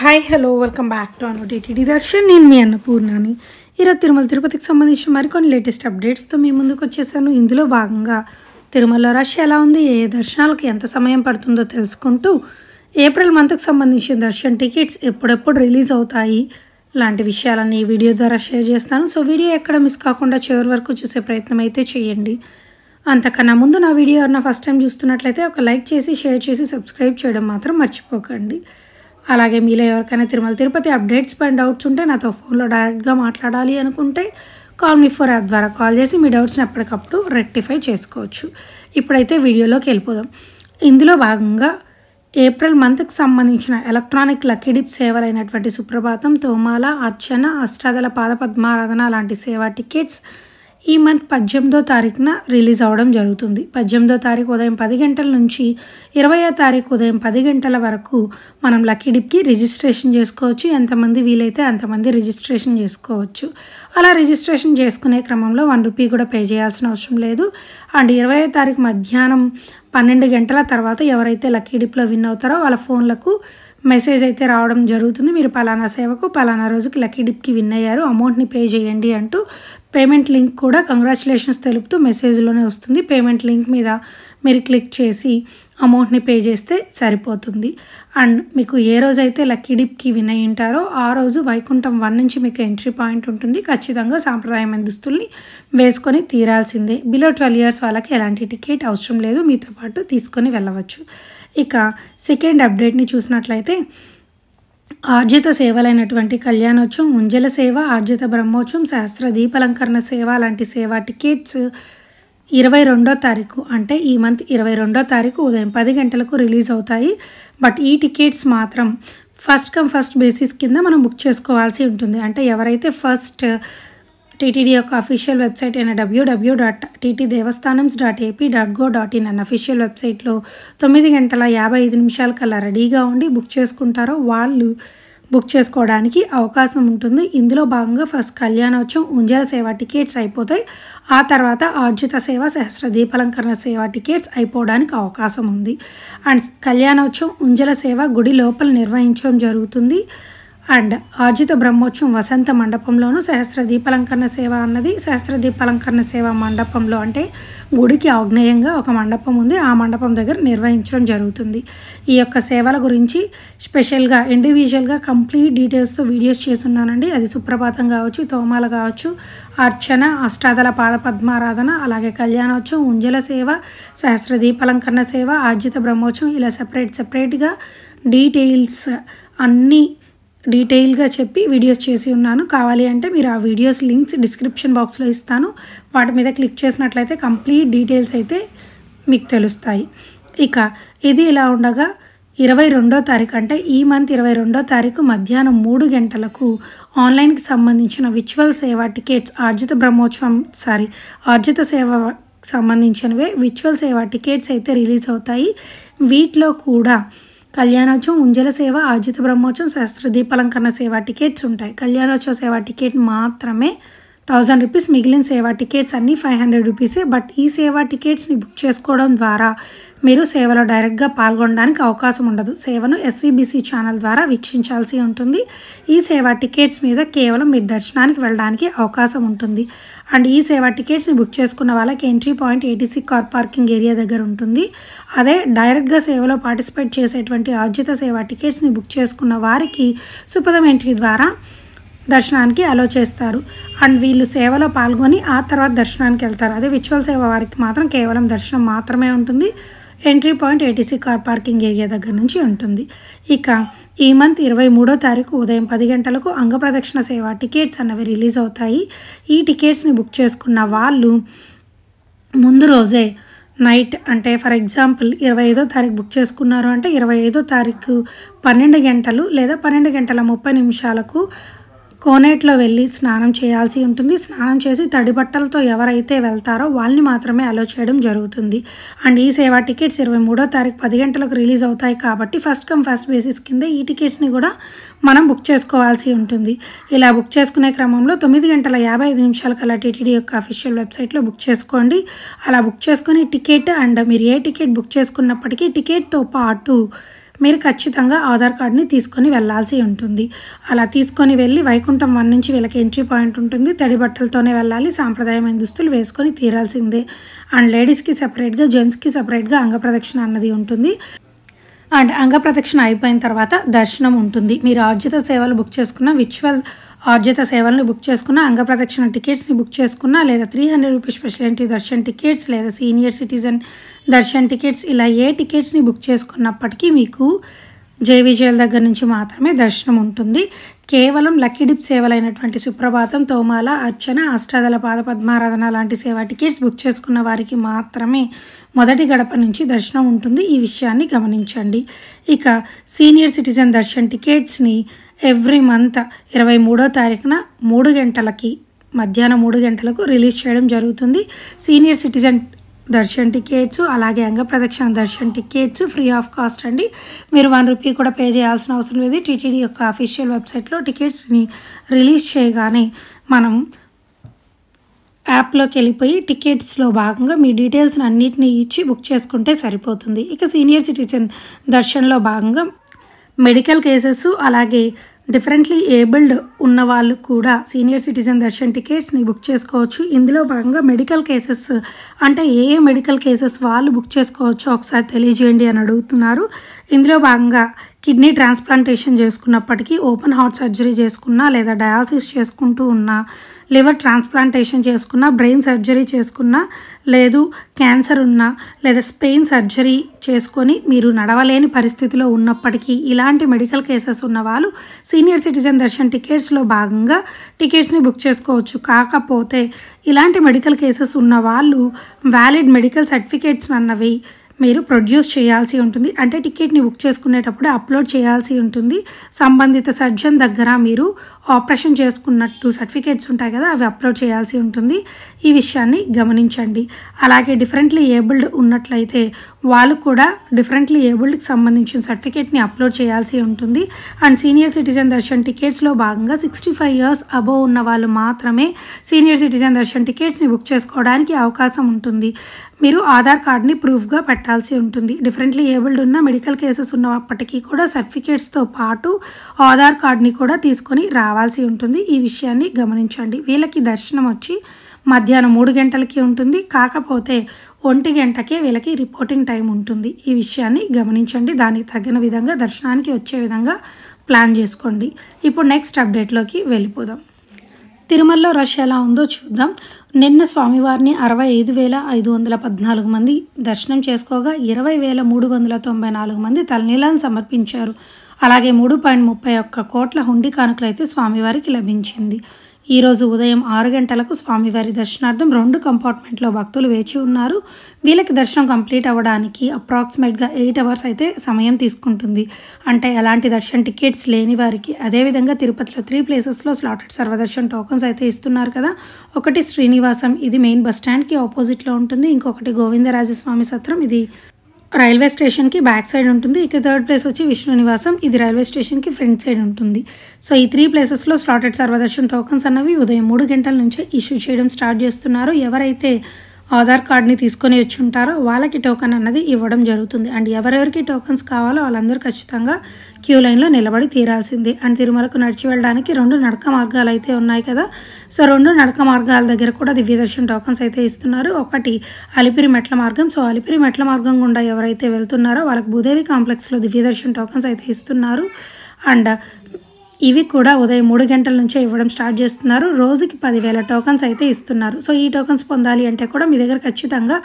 Hi hello welcome back to TTD Darshan. నేను మీ అన్నపూర్ణని. ఈరోజు తిరుమల తిరుపతికి సంబంధించిన మరికొన్ని లేటెస్ట్ అప్డేట్స్తో మీ ముందుకు వచ్చేసాను. ఇందులో భాగంగా తిరుమల రష్ ఎలా ఉంది, ఏ దర్శనాలకు ఎంత సమయం పడుతుందో తెలుసుకుంటూ ఏప్రిల్ మంత్కి సంబంధించిన దర్శన్ టికెట్స్ ఎప్పుడెప్పుడు రిలీజ్ అవుతాయి లాంటి విషయాలన్నీ ఈ వీడియో ద్వారా షేర్ చేస్తాను. సో వీడియో ఎక్కడ మిస్ కాకుండా చివరి వరకు చూసే ప్రయత్నం అయితే చేయండి. అంతకన్నా ముందు నా వీడియో ఎవరైనా ఫస్ట్ టైం చూస్తున్నట్లయితే ఒక లైక్ చేసి షేర్ చేసి సబ్స్క్రైబ్ చేయడం మాత్రం మర్చిపోకండి. అలాగే మీలో ఎవరికైనా తిరుమల తిరుపతి అప్డేట్స్ పైన డౌట్స్ ఉంటే నాతో ఫోన్లో డైరెక్ట్గా మాట్లాడాలి అనుకుంటే కాల్ మీ ఫోర్ యాప్ ద్వారా కాల్ చేసి మీ డౌట్స్ని ఎప్పటికప్పుడు రెక్టిఫై చేసుకోవచ్చు. ఇప్పుడైతే వీడియోలోకి వెళ్ళిపోదాం. ఇందులో భాగంగా ఏప్రిల్ మంత్కి సంబంధించిన ఎలక్ట్రానిక్ లక్కీ డిప్ సేవలైనటువంటి సుప్రభాతం, తోమాల, అర్చన, అష్టాదళ పాద పద్మారాధన లాంటి సేవా టికెట్స్ ఈ మంత్ 18వ తారీఖున రిలీజ్ అవ్వడం జరుగుతుంది. 18వ తారీఖు ఉదయం 10 గంటల నుంచి 20వ తారీఖు ఉదయం 10 గంటల వరకు మనం లక్కీ డిప్కి రిజిస్ట్రేషన్ చేసుకోవచ్చు. ఎంతమంది వీలైతే అంతమంది రిజిస్ట్రేషన్ చేసుకోవచ్చు. అలా రిజిస్ట్రేషన్ చేసుకునే క్రమంలో 1 రూపీ కూడా పే చేయాల్సిన అవసరం లేదు. అండ్ 20వ తారీఖు మధ్యాహ్నం 12 గంటల తర్వాత ఎవరైతే లక్కీ డిప్లో విన్ అవుతారో వాళ్ళ ఫోన్లకు మెసేజ్ అయితే రావడం జరుగుతుంది. మీరు పలానా సేవకు పలానా రోజుకి లక్కీ డిప్కి విన్ అయ్యారు, అమౌంట్ని పే చేయండి అంటూ పేమెంట్ లింక్ కూడా కంగ్రాచులేషన్స్ తెలుపుతూ మెసేజ్లోనే వస్తుంది. పేమెంట్ లింక్ మీద మీరు క్లిక్ చేసి అమౌంట్ని పే చేస్తే సరిపోతుంది. అండ్ మీకు ఏ రోజైతే లక్కీ డిప్కి విన్ అయి ఉంటారో ఆ రోజు వైకుంఠం 1 నుంచి మీకు ఎంట్రీ పాయింట్ ఉంటుంది. ఖచ్చితంగా సాంప్రదాయమైన దుస్తుల్ని వేసుకొని తీరాల్సిందే. బిలో 12 ఇయర్స్ వాళ్ళకి ఎలాంటి టికెట్ అవసరం లేదు, మీతో పాటు తీసుకొని వెళ్ళవచ్చు. ఇక సెకండ్ అప్డేట్ని చూసినట్లయితే ఆర్జిత సేవలైనటువంటి కళ్యాణోత్సవం, ఉంజల సేవ, ఆర్జిత బ్రహ్మోత్సవం, సహస్ర దీపాలంకరణ సేవ లాంటి సేవా టికెట్స్ 22వ తారీఖు అంటే ఈ మంత్ 22వ తారీఖు ఉదయం 10 గంటలకు రిలీజ్ అవుతాయి. బట్ ఈ టికెట్స్ మాత్రం ఫస్ట్ కమ్ ఫస్ట్ బేసిస్ కింద మనం బుక్ చేసుకోవాల్సి ఉంటుంది. అంటే ఎవరైతే ఫస్ట్ టీటీడీ యొక్క అఫీషియల్ వెబ్సైట్ అయిన www.ttdevasthanams.ap.go.in అన్న అఫీషియల్ వెబ్సైట్లో 9:55 కల్లా రెడీగా ఉండి బుక్ చేసుకుంటారో వాళ్ళు బుక్ చేసుకోవడానికి అవకాశం ఉంటుంది. ఇందులో భాగంగా ఫస్ట్ కళ్యాణోత్సవం, ఉంజల సేవ టికెట్స్ అయిపోతాయి. ఆ తర్వాత ఆర్జిత సేవ, సహస్ర దీపాలంకరణ సేవ టికెట్స్ అయిపోవడానికి అవకాశం ఉంది. అండ్ కళ్యాణోత్సవం, ఉంజల సేవ గుడి లోపల నిర్వహించడం జరుగుతుంది. అండ్ ఆర్జిత బ్రహ్మోత్సవం వసంత మండపంలోను, సహస్ర దీపాలంకరణ సేవ అన్నది సహస్ర దీపాలంకరణ సేవ మండపంలో అంటే గుడికి ఆగ్నేయంగా ఒక మండపం ఉంది, ఆ మండపం దగ్గర నిర్వహించడం జరుగుతుంది. ఈ యొక్క సేవల గురించి స్పెషల్గా ఇండివిజువల్గా కంప్లీట్ డీటెయిల్స్తో వీడియోస్ చేస్తున్నానండి. అది సుప్రభాతం కావచ్చు, తోమాల కావచ్చు, అర్చన, అష్టాదళ పాద పద్మారాధన, అలాగే కళ్యాణోత్సవం, ఉంజల సేవ, సహస్ర దీపాలంకరణ సేవ, ఆర్జిత బ్రహ్మోత్సవం ఇలా సెపరేట్గా డీటెయిల్స్ అన్నీ డీటెయిల్గా చెప్పి వీడియోస్ చేసి ఉన్నాను. కావాలి అంటే మీరు ఆ వీడియోస్ లింక్స్ డిస్క్రిప్షన్ బాక్స్లో ఇస్తాను. వాటి మీద క్లిక్ చేసినట్లయితే కంప్లీట్ డీటెయిల్స్ అయితే మీకు తెలుస్తాయి. ఇక ఇది ఇలా ఉండగా 22వ తారీఖు అంటే ఈ మంత్ 22వ తారీఖు మధ్యాహ్నం 3 గంటలకు ఆన్లైన్కి సంబంధించిన విచువల్ సేవా టికెట్స్ ఆర్జిత సేవ సంబంధించినవే విచువల్ సేవా టికెట్స్ అయితే రిలీజ్ అవుతాయి. వీటిలో కూడా కళ్యాణోత్సవం, ఉంజల సేవ, ఆర్జిత బ్రహ్మోత్సవం, సహస్ర దీపాలంకరణ సేవా టికెట్స్ ఉంటాయి. కళ్యాణోత్సవ సేవా టికెట్ మాత్రమే 1000 రూపీస్, మిగిలిన సేవా టికెట్స్ అన్నీ 500 రూపీసే. బట్ ఈ సేవా టికెట్స్ని బుక్ చేసుకోవడం ద్వారా మీరు సేవలో డైరెక్ట్గా పాల్గొనడానికి అవకాశం ఉండదు. సేవను SVBC ఛానల్ ద్వారా వీక్షించాల్సి ఉంటుంది. ఈ సేవా టికెట్స్ మీద కేవలం మీరు దర్శనానికి వెళ్ళడానికి అవకాశం ఉంటుంది. అండ్ ఈ సేవా టికెట్స్ని బుక్ చేసుకున్న వాళ్ళకి entry point ATC car parking area దగ్గర ఉంటుంది. అదే డైరెక్ట్గా సేవలో పార్టిసిపేట్ చేసేటువంటి ఆర్జిత సేవా టికెట్స్ని బుక్ చేసుకున్న వారికి సుపదం ఎంట్రీ ద్వారా దర్శనానికి అలో చేస్తారు. అండ్ వీళ్ళు సేవలో పాల్గొని ఆ తర్వాత దర్శనానికి వెళ్తారు. అదే విచువల్ సేవ వారికి మాత్రం కేవలం దర్శనం మాత్రమే ఉంటుంది. Entry point ATC car parking area దగ్గర నుంచి ఉంటుంది. ఇక ఈ మంత్ 23వ తారీఖు ఉదయం 10 గంటలకు అంగప్రదక్షిణ సేవ టికెట్స్ అన్నవి రిలీజ్ అవుతాయి. ఈ టికెట్స్ని బుక్ చేసుకున్న వాళ్ళు ముందు రోజే నైట్ అంటే ఫర్ ఎగ్జాంపుల్ 25వ తారీఖు బుక్ చేసుకున్నారు అంటే 25వ తారీఖు 12 గంటలు లేదా 12:30 కోనేట్లో వెళ్ళి స్నానం చేయాల్సి ఉంటుంది. స్నానం చేసి తడి బట్టలతో ఎవరైతే వెళ్తారో వాళ్ళని మాత్రమే అలో చేయడం జరుగుతుంది. అండ్ ఈ సేవా టికెట్స్ 23వ తారీఖు 10 గంటలకు రిలీజ్ అవుతాయి కాబట్టి ఫస్ట్ కమ్ ఫస్ట్ బేసిస్ కింద ఈ టికెట్స్ని కూడా మనం బుక్ చేసుకోవాల్సి ఉంటుంది. ఇలా బుక్ చేసుకునే క్రమంలో 9:55 కల్లా టీటీడీ యొక్క అఫీషియల్ వెబ్సైట్లో బుక్ చేసుకోండి. అలా బుక్ చేసుకుని టికెట్ అండ్ మీరు ఏ టికెట్ బుక్ చేసుకున్నప్పటికీ టికెట్తో పాటు మీరు ఖచ్చితంగా ఆధార్ కార్డ్ని తీసుకొని వెళ్ళాల్సి ఉంటుంది. అలా తీసుకొని వెళ్ళి వైకుంఠం 1 నుంచి వీళ్ళకి ఎంట్రీ పాయింట్ ఉంటుంది. తడి బట్టలతోనే వెళ్ళాలి, సాంప్రదాయమైన దుస్తులు వేసుకొని తీరాల్సిందే. అండ్ లేడీస్కి సపరేట్గా, జెంట్స్కి సపరేట్గా అంగప్రదక్షిణ అన్నది ఉంటుంది. అండ్ అంగప్రదక్షిణ అయిపోయిన తర్వాత దర్శనం ఉంటుంది. మీరు ఆర్జిత సేవలు బుక్ చేసుకున్న, విచువల్ ఆర్జిత సేవలను బుక్ చేసుకున్న, అంగప్రదక్షిణ టికెట్స్ని బుక్ చేసుకున్న, లేదా 300 rupees special entry Darshan tickets, లేదా సీనియర్ సిటిజన్ దర్శన్ టికెట్స్, ఇలా ఏ టికెట్స్ని బుక్ చేసుకున్నప్పటికీ మీకు జేవిజేఎల్ దగ్గర నుంచి మాత్రమే దర్శనం ఉంటుంది. కేవలం లక్కీ డిప్ సేవలైనటువంటి సుప్రభాతం, తోమాల, అర్చన, అష్టాదళ పాద పద్మారాధన లాంటి సేవా టికెట్స్ బుక్ చేసుకున్న వారికి మాత్రమే మొదటి గడప నుంచి దర్శనం ఉంటుంది. ఈ విషయాన్ని గమనించండి. ఇక సీనియర్ సిటిజన్ దర్శన్ టికెట్స్ని ఎవ్రీ మంత్ 23వ తారీఖున 3 గంటలకి, మధ్యాహ్నం 3 గంటలకు రిలీజ్ చేయడం జరుగుతుంది. సీనియర్ సిటిజన్ దర్శన్ టికెట్స్, అలాగే angapradakshina darshan tickets free of cost అండి. మీరు 1 రూపీ కూడా పే చేయాల్సిన అవసరం లేదు. టీటీడీ యొక్క అఫీషియల్ వెబ్సైట్లో టికెట్స్ని రిలీజ్ చేయగానే మనం యాప్లోకి వెళ్ళిపోయి టికెట్స్లో భాగంగా మీ డీటెయిల్స్ని అన్నిటినీ ఇచ్చి బుక్ చేసుకుంటే సరిపోతుంది. ఇక సీనియర్ సిటిజన్ దర్శన్లో భాగంగా మెడికల్ కేసెస్, అలాగే డిఫరెంట్లీ ఏబుల్డ్ ఉన్న వాళ్ళు కూడా సీనియర్ సిటిజన్ దర్శన్ టికెట్స్ని బుక్ చేసుకోవచ్చు. ఇందులో భాగంగా మెడికల్ కేసెస్ అంటే ఏ మెడికల్ కేసెస్ వాళ్ళు బుక్ చేసుకోవచ్చో ఒకసారి తెలియజేయండి అని అడుగుతున్నారు. ఇందులో భాగంగా కిడ్నీ ట్రాన్స్ప్లాంటేషన్ చేసుకున్నప్పటికీ, ఓపెన్ హార్ట్ సర్జరీ చేసుకున్నా, లేదా డయాలసిస్ చేసుకుంటూ ఉన్నా, లివర్ ట్రాన్స్ప్లాంటేషన్ చేసుకున్నా, బ్రెయిన్ సర్జరీ చేసుకున్నా, లేదు క్యాన్సర్ ఉన్నా, లేదా స్పెయిన్ సర్జరీ చేసుకొని మీరు నడవలేని పరిస్థితిలో ఉన్నప్పటికీ, ఇలాంటి మెడికల్ కేసెస్ ఉన్న వాళ్ళు సీనియర్ సిటిజన్ దర్శన్ టికెట్స్లో భాగంగా టికెట్స్ని బుక్ చేసుకోవచ్చు. కాకపోతే ఇలాంటి మెడికల్ కేసెస్ ఉన్న వాళ్ళు వ్యాలిడ్ మెడికల్ సర్టిఫికేట్స్ అన్నవి మీరు ప్రొడ్యూస్ చేయాల్సి ఉంటుంది. అంటే టికెట్ని బుక్ చేసుకునేటప్పుడు అప్లోడ్ చేయాల్సి ఉంటుంది. సంబంధిత సర్జన్ దగ్గర మీరు ఆపరేషన్ చేసుకున్నట్టు సర్టిఫికేట్స్ ఉంటాయి కదా, అవి అప్లోడ్ చేయాల్సి ఉంటుంది. ఈ విషయాన్ని గమనించండి. అలాగే డిఫరెంట్లీ ఏబుల్డ్ ఉన్నట్లయితే వాళ్ళు కూడా డిఫరెంట్లీ ఏబుల్డ్కి సంబంధించిన సర్టిఫికేట్ని అప్లోడ్ చేయాల్సి ఉంటుంది. అండ్ సీనియర్ సిటిజన్ దర్శన్ టికెట్స్లో భాగంగా 65 ఇయర్స్ అబోవ్ ఉన్న వాళ్ళు మాత్రమే సీనియర్ సిటిజన్ దర్శన్ టికెట్స్ని బుక్ చేసుకోవడానికి అవకాశం ఉంటుంది. మీరు ఆధార్ కార్డ్ని ప్రూఫ్గా పెట్టాల్సి ఉంటుంది. డిఫరెంట్లీ ఏబుల్డ్ ఉన్న మెడికల్ కేసెస్ ఉన్నప్పటికీ కూడా సర్టిఫికేట్స్తో పాటు ఆధార్ కార్డ్ని కూడా తీసుకొని రావాల్సి ఉంటుంది. ఈ విషయాన్ని గమనించండి. వీళ్ళకి దర్శనం వచ్చి మధ్యాహ్నం 3 గంటలకి ఉంటుంది. కాకపోతే 1 గంటకే వీళ్ళకి రిపోర్టింగ్ టైం ఉంటుంది. ఈ విషయాన్ని గమనించండి. దానికి తగిన విధంగా దర్శనానికి వచ్చే విధంగా ప్లాన్ చేసుకోండి. ఇప్పుడు నెక్స్ట్ అప్డేట్లోకి వెళ్ళిపోదాం. తిరుమలలో రష్ ఎలా ఉందో చూద్దాం. నిన్న స్వామివారిని 65,514 మంది దర్శనం చేసుకోగా 20,394 మంది తలనీలాలను సమర్పించారు. అలాగే 3.31 కోట్ల హుండీ కానుకలు అయితే స్వామివారికి లభించింది. ఈరోజు ఉదయం 6 గంటలకు స్వామివారి దర్శనార్థం 2 కంపార్ట్మెంట్లో భక్తులు వేచి ఉన్నారు. వీళ్ళకి దర్శనం కంప్లీట్ అవ్వడానికి అప్రాక్సిమేట్గా 8 అవర్స్ అయితే సమయం తీసుకుంటుంది. అంటే ఎలాంటి దర్శన్ టికెట్స్ లేని వారికి. అదేవిధంగా తిరుపతిలో 3 ప్లేసెస్లో స్లాటెడ్ సర్వదర్శన్ టోకన్స్ అయితే ఇస్తున్నారు కదా. ఒకటి శ్రీనివాసం, ఇది మెయిన్ బస్ స్టాండ్కి ఆపోజిట్లో ఉంటుంది. ఇంకొకటి గోవిందరాజస్వామి సత్రం, ఇది రైల్వే స్టేషన్కి బ్యాక్ సైడ్ ఉంటుంది. ఇక థర్డ్ ప్లేస్ వచ్చి విష్ణు నివాసం, ఇది రైల్వే స్టేషన్కి ఫ్రంట్ సైడ్ ఉంటుంది. సో ఈ 3 ప్లేసెస్లో స్లాటెడ్ సర్వదర్శన్ టోకన్స్ అన్నవి ఉదయం 3 గంటల నుంచే ఇష్యూ చేయడం స్టార్ట్ చేస్తున్నారు. ఎవరైతే ఆధార్ కార్డ్ని తీసుకొని వచ్చి ఉంటారో వాళ్ళకి టోకన్ అన్నది ఇవ్వడం జరుగుతుంది. అండ్ ఎవరెవరికి టోకన్స్ కావాలో వాళ్ళందరూ ఖచ్చితంగా క్యూ లైన్లో నిలబడి తీరాల్సిందే. అండ్ తిరుమలకు నడిచి వెళ్ళడానికి 2 నడక మార్గాలు అయితే ఉన్నాయి కదా. సో 2 నడక మార్గాల దగ్గర కూడా దివ్యదర్శన్ టోకన్స్ అయితే ఇస్తున్నారు. ఒకటి అలిపిరి మెట్ల మార్గం. సో అలిపిరి మెట్ల మార్గం గుండా ఎవరైతే వెళ్తున్నారో వాళ్ళకి భూదేవి కాంప్లెక్స్లో దివ్యదర్శన్ టోకన్స్ అయితే ఇస్తున్నారు. అండ్ ఇవి కూడా ఉదయం 3 గంటల నుంచే ఇవ్వడం స్టార్ట్ చేస్తున్నారు. రోజుకి 10,000 టోకన్స్ అయితే ఇస్తున్నారు. సో ఈ టోకన్స్ పొందాలి అంటే కూడా మీ దగ్గర ఖచ్చితంగా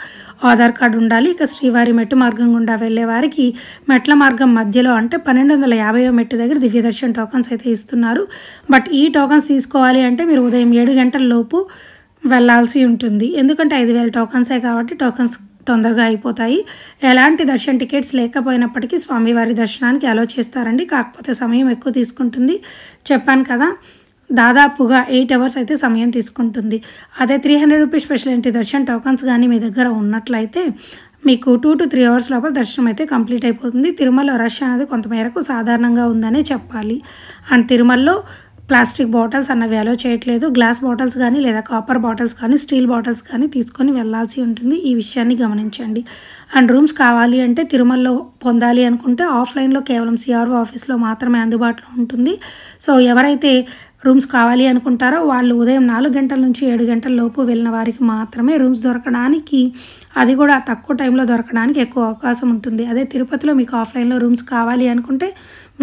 ఆధార్ కార్డు ఉండాలి. ఇక శ్రీవారి మెట్టు మార్గం గుండా వెళ్ళే వారికి మెట్ల మార్గం మధ్యలో అంటే 1250వ మెట్టు దగ్గర దివ్యదర్శన్ టోకన్స్ అయితే ఇస్తున్నారు. బట్ ఈ టోకన్స్ తీసుకోవాలి అంటే మీరు ఉదయం 7 గంటల లోపు వెళ్ళాల్సి ఉంటుంది. ఎందుకంటే 5,000 టోకన్సే కాబట్టి టోకన్స్ తొందరగా అయిపోతాయి. ఎలాంటి దర్శన్ టికెట్స్ లేకపోయినప్పటికీ స్వామివారి దర్శనానికి అలో చేస్తారండి. కాకపోతే సమయం ఎక్కువ తీసుకుంటుంది. చెప్పాను కదా, దాదాపుగా 8 అవర్స్ అయితే సమయం తీసుకుంటుంది. అదే 300 rupees special entry Darshan tokens కానీ మీ దగ్గర ఉన్నట్లయితే మీకు 2 to 3 అవర్స్ లోపల దర్శనం అయితే కంప్లీట్ అయిపోతుంది. తిరుమల రష్ అనేది కొంతమేరకు సాధారణంగానే ఉందనే చెప్పాలి. అండ్ తిరుమలలో ప్లాస్టిక్ బాటిల్స్ అన్నవి అలో చేయట్లేదు. గ్లాస్ బాటిల్స్ కానీ లేదా కాపర్ బాటిల్స్ కానీ స్టీల్ బాటిల్స్ కానీ తీసుకొని వెళ్ళాల్సి ఉంటుంది. ఈ విషయాన్ని గమనించండి. అండ్ రూమ్స్ కావాలి అంటే తిరుమలలో పొందాలి అనుకుంటే ఆఫ్లైన్లో కేవలం సిఆర్ఓ ఆఫీస్లో మాత్రమే అందుబాటులో ఉంటుంది. సో ఎవరైతే రూమ్స్ కావాలి అనుకుంటారో వాళ్ళు ఉదయం 4 గంటల నుంచి 7 గంటల లోపు వెళ్ళిన వారికి మాత్రమే రూమ్స్ దొరకడానికి, అది కూడా తక్కువ టైంలో దొరకడానికి ఎక్కువ అవకాశం ఉంటుంది. అదే తిరుపతిలో మీకు ఆఫ్లైన్లో రూమ్స్ కావాలి అనుకుంటే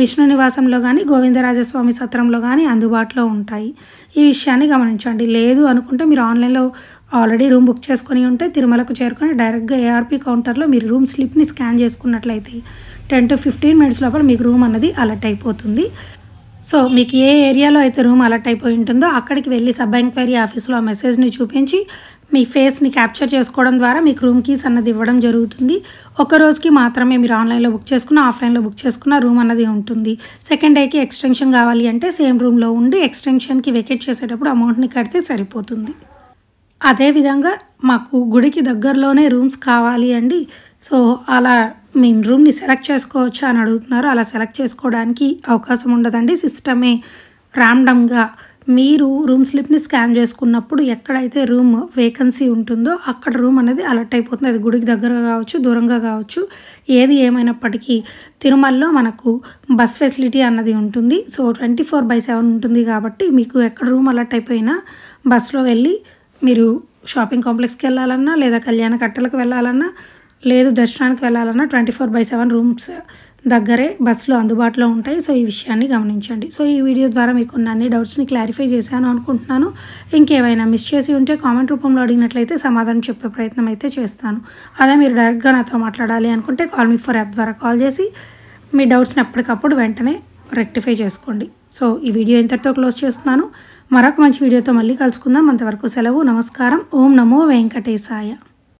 విష్ణు నివాసంలో కానీ గోవిందరాజస్వామి సత్రంలో కానీ అందుబాటులో ఉంటాయి. ఈ విషయాన్ని గమనించండి. లేదు అనుకుంటే మీరు ఆన్లైన్లో ఆల్రెడీ రూమ్ బుక్ చేసుకొని ఉంటే తిరుమలకు చేరుకొని డైరెక్ట్గా ఏఆర్పి కౌంటర్లో మీరు రూమ్ స్లిప్ని స్కాన్ చేసుకున్నట్లయితే 10 to 15 minutes లోపల మీకు రూమ్ అన్నది అలర్ట్ అయిపోతుంది. సో మీకు ఏ ఏరియాలో అయితే రూమ్ అలర్ట్ అయిపోయి ఉంటుందో అక్కడికి వెళ్ళి సబ్ ఎంక్వైరీ ఆఫీస్లో ఆ మెసేజ్ని చూపించి మీ ఫేస్ని క్యాప్చర్ చేసుకోవడం ద్వారా మీకు రూమ్ కీస్ అన్నది ఇవ్వడం జరుగుతుంది. ఒక రోజుకి మాత్రమే మీరు ఆన్లైన్లో బుక్ చేసుకున్న ఆఫ్లైన్లో బుక్ చేసుకున్న రూమ్ అన్నది ఉంటుంది. సెకండ్ డేకి ఎక్స్టెన్షన్ కావాలి అంటే సేమ్ రూమ్లో ఉండి ఎక్స్టెన్షన్కి వెకేట్ చేసేటప్పుడు అమౌంట్ని కడితే సరిపోతుంది. అదేవిధంగా మాకు గుడికి దగ్గరలోనే రూమ్స్ కావాలి అండి, సో అలా మేము రూమ్ని సెలెక్ట్ చేసుకోవచ్చా అని అడుగుతున్నారు. అలా సెలెక్ట్ చేసుకోవడానికి అవకాశం ఉండదండి. సిస్టమే ర్యాండమ్గా మీరు రూమ్ స్లిప్ని స్కాన్ చేసుకున్నప్పుడు ఎక్కడైతే రూమ్ వేకెన్సీ ఉంటుందో అక్కడ రూమ్ అనేది అలర్ట్ అయిపోతుంది. అది గుడికి దగ్గరగా కావచ్చు, దూరంగా కావచ్చు. ఏది ఏమైనప్పటికీ తిరుమలలో మనకు బస్ ఫెసిలిటీ అన్నది ఉంటుంది. సో 24/7 ఉంటుంది కాబట్టి మీకు ఎక్కడ రూమ్ అలర్ట్ అయిపోయినా బస్లో వెళ్ళి మీరు షాపింగ్ కాంప్లెక్స్కి వెళ్ళాలన్నా లేదా కళ్యాణ కట్టలకు వెళ్ళాలన్నా లేదు దర్శనానికి వెళ్ళాలన్నా 24/7 రూమ్స్ దగ్గరే బస్సులో అందుబాటులో ఉంటాయి. సో ఈ విషయాన్ని గమనించండి. సో ఈ వీడియో ద్వారా మీకు అన్ని డౌట్స్ని క్లారిఫై చేశాను అనుకుంటున్నాను. ఇంకేమైనా మిస్ చేసి ఉంటే కామెంట్ రూపంలో అడిగినట్లయితే సమాధానం చెప్పే ప్రయత్నం అయితే చేస్తాను. అదే మీరు డైరెక్ట్గా నాతో మాట్లాడాలి అనుకుంటే కాల్ మీ ఫర్ యాప్ ద్వారా కాల్ చేసి మీ డౌట్స్ని ఎప్పటికప్పుడు వెంటనే రెక్టిఫై చేసుకోండి. సో ఈ వీడియో ఇంతటితో క్లోజ్ చేస్తున్నాను. మరొక మంచి వీడియోతో మళ్ళీ కలుసుకుందాం. అంతవరకు సెలవు. నమస్కారం. ఓం నమో వెంకటేశాయ.